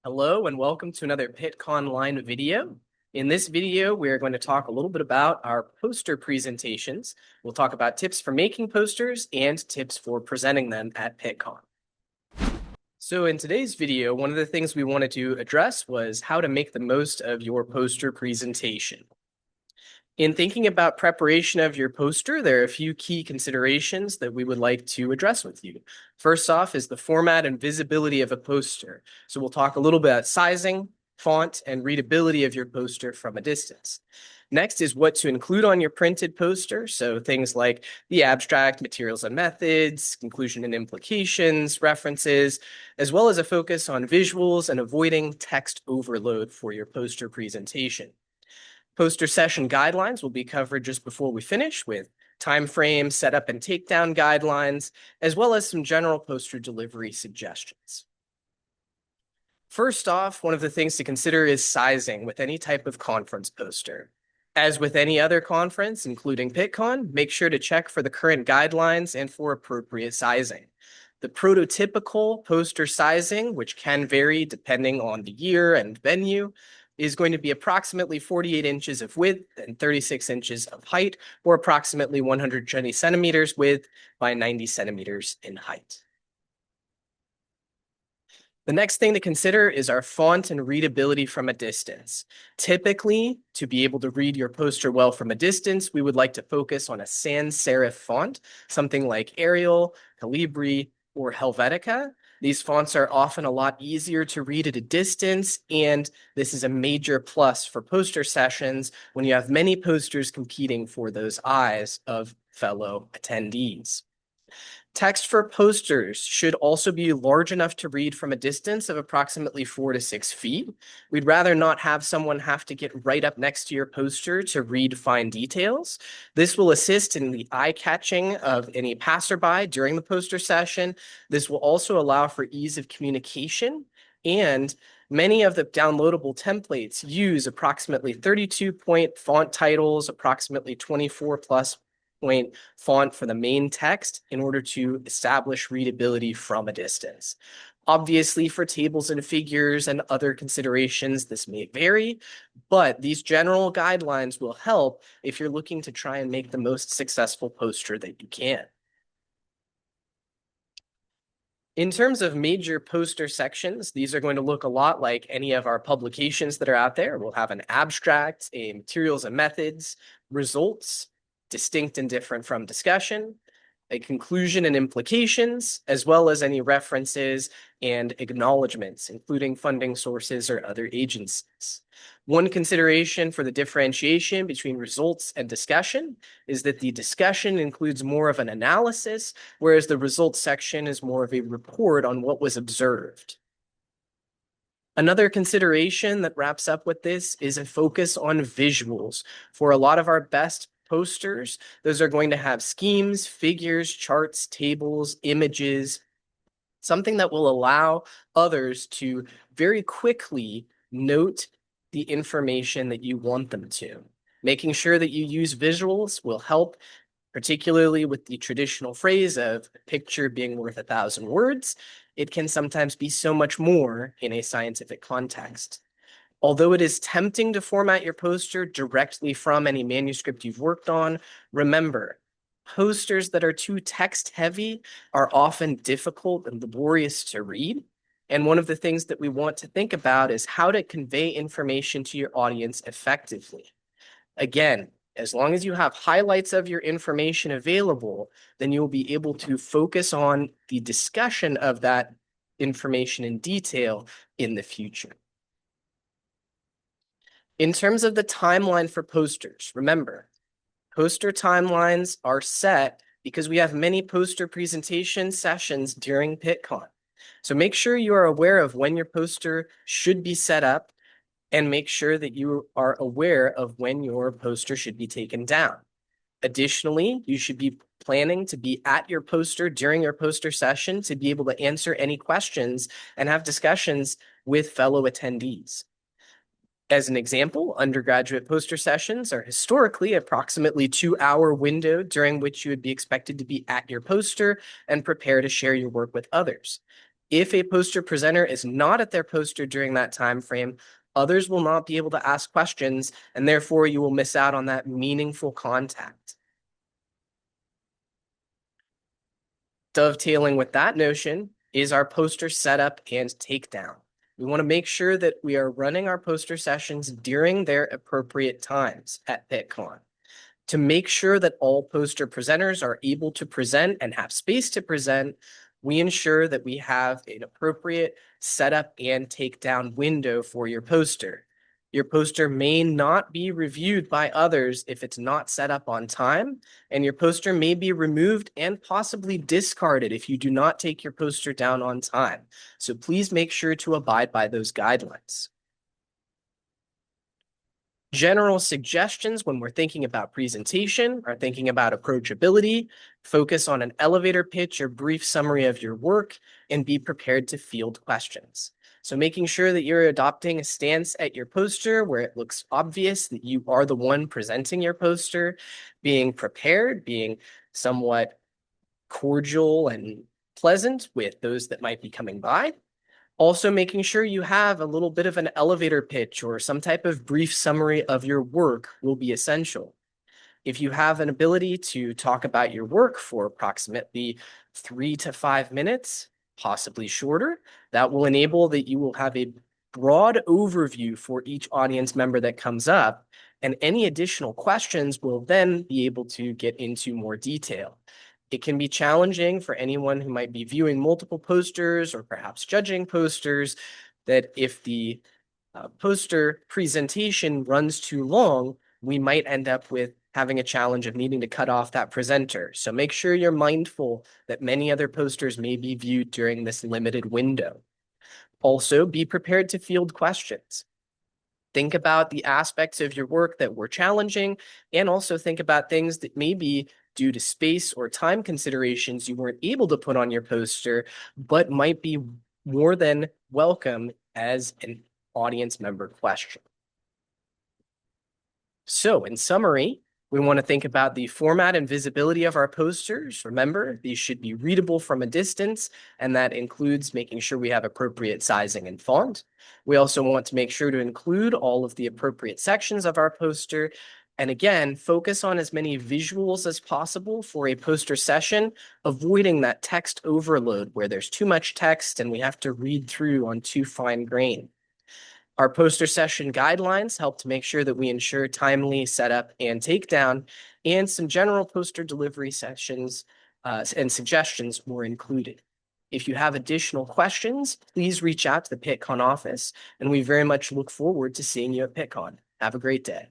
Hello and welcome to another Pittcon line video. In this video, we're going to talk a little bit about our poster presentations. We'll talk about tips for making posters and tips for presenting them at Pittcon. So in today's video, one of the things we wanted to address was how to make the most of your poster presentation. In thinking about preparation of your poster, there are a few key considerations that we would like to address with you. First off is the format and visibility of a poster. So we'll talk a little bit about sizing, font, and readability of your poster from a distance. Next is what to include on your printed poster. So things like the abstract, materials and methods, conclusion and implications, references, as well as a focus on visuals and avoiding text overload for your poster presentation. Poster session guidelines will be covered just before we finish with time frames, setup and takedown guidelines, as well as some general poster delivery suggestions. First off, one of the things to consider is sizing with any type of conference poster. As with any other conference, including Pittcon, make sure to check for the current guidelines and for appropriate sizing. The prototypical poster sizing, which can vary depending on the year and venue, is going to be approximately 48 inches of width and 36 inches of height, or approximately 120 centimeters width by 90 centimeters in height. The next thing to consider is our font and readability from a distance. Typically, to be able to read your poster well from a distance, we would like to focus on a sans serif font, something like Arial, Calibri, or Helvetica. These fonts are often a lot easier to read at a distance, and this is a major plus for poster sessions when you have many posters competing for those eyes of fellow attendees. Text for posters should also be large enough to read from a distance of approximately 4 to 6 feet. We'd rather not have someone have to get right up next to your poster to read fine details. This will assist in the eye-catching of any passerby during the poster session. This will also allow for ease of communication, and many of the downloadable templates use approximately 32-point font titles, approximately 24 plus point font for the main text in order to establish readability from a distance. Obviously, for tables and figures and other considerations, this may vary, but these general guidelines will help if you're looking to try and make the most successful poster that you can. In terms of major poster sections, these are going to look a lot like any of our publications that are out there. We'll have an abstract, a materials and methods, results, distinct and different from discussion, a conclusion and implications, as well as any references and acknowledgements, including funding sources or other agencies. One consideration for the differentiation between results and discussion is that the discussion includes more of an analysis, whereas the results section is more of a report on what was observed. Another consideration that wraps up with this is a focus on visuals. For a lot of our best posters, those are going to have schemes, figures, charts, tables, images, something that will allow others to very quickly note the information that you want them to. Making sure that you use visuals will help, particularly with the traditional phrase of a picture being worth 1,000 words. It can sometimes be so much more in a scientific context. Although it is tempting to format your poster directly from any manuscript you've worked on, remember, posters that are too text-heavy are often difficult and laborious to read. And one of the things that we want to think about is how to convey information to your audience effectively. Again, as long as you have highlights of your information available, then you'll be able to focus on the discussion of that information in detail in the future. In terms of the timeline for posters, remember, poster timelines are set because we have many poster presentation sessions during Pittcon. So make sure you are aware of when your poster should be set up and make sure that you are aware of when your poster should be taken down. Additionally, you should be planning to be at your poster during your poster session to be able to answer any questions and have discussions with fellow attendees. As an example, undergraduate poster sessions are historically approximately 2-hour window during which you would be expected to be at your poster and prepare to share your work with others. If a poster presenter is not at their poster during that time frame, others will not be able to ask questions, and therefore you will miss out on that meaningful contact. Dovetailing with that notion is our poster setup and takedown. We want to make sure that we are running our poster sessions during their appropriate times at Pittcon. To make sure that all poster presenters are able to present and have space to present, we ensure that we have an appropriate setup and takedown window for your poster. Your poster may not be reviewed by others if it's not set up on time, and your poster may be removed and possibly discarded if you do not take your poster down on time. So please make sure to abide by those guidelines. General suggestions when we're thinking about presentation are thinking about approachability, focus on an elevator pitch or brief summary of your work, and be prepared to field questions. So making sure that you're adopting a stance at your poster where it looks obvious that you are the one presenting your poster, being prepared, being somewhat cordial and pleasant with those that might be coming by. Also making sure you have a little bit of an elevator pitch or some type of brief summary of your work will be essential. If you have an ability to talk about your work for approximately 3 to 5 minutes, possibly shorter, that will enable that you will have a broad overview for each audience member that comes up, and any additional questions will then be able to get into more detail. It can be challenging for anyone who might be viewing multiple posters or perhaps judging posters that if the poster presentation runs too long, we might end up with having a challenge of needing to cut off that presenter. So make sure you're mindful that many other posters may be viewed during this limited window. Also, be prepared to field questions. Think about the aspects of your work that were challenging, and also think about things that maybe due to space or time considerations you weren't able to put on your poster, but might be more than welcome as an audience member question. So in summary, we want to think about the format and visibility of our posters. Remember, these should be readable from a distance, and that includes making sure we have appropriate sizing and font. We also want to make sure to include all of the appropriate sections of our poster. And again, focus on as many visuals as possible for a poster session, avoiding that text overload where there's too much text and we have to read through on too fine grain. Our poster session guidelines help to make sure that we ensure timely setup and takedown, and some general poster delivery sessions and suggestions were included. If you have additional questions, please reach out to the Pittcon office, and we very much look forward to seeing you at Pittcon. Have a great day.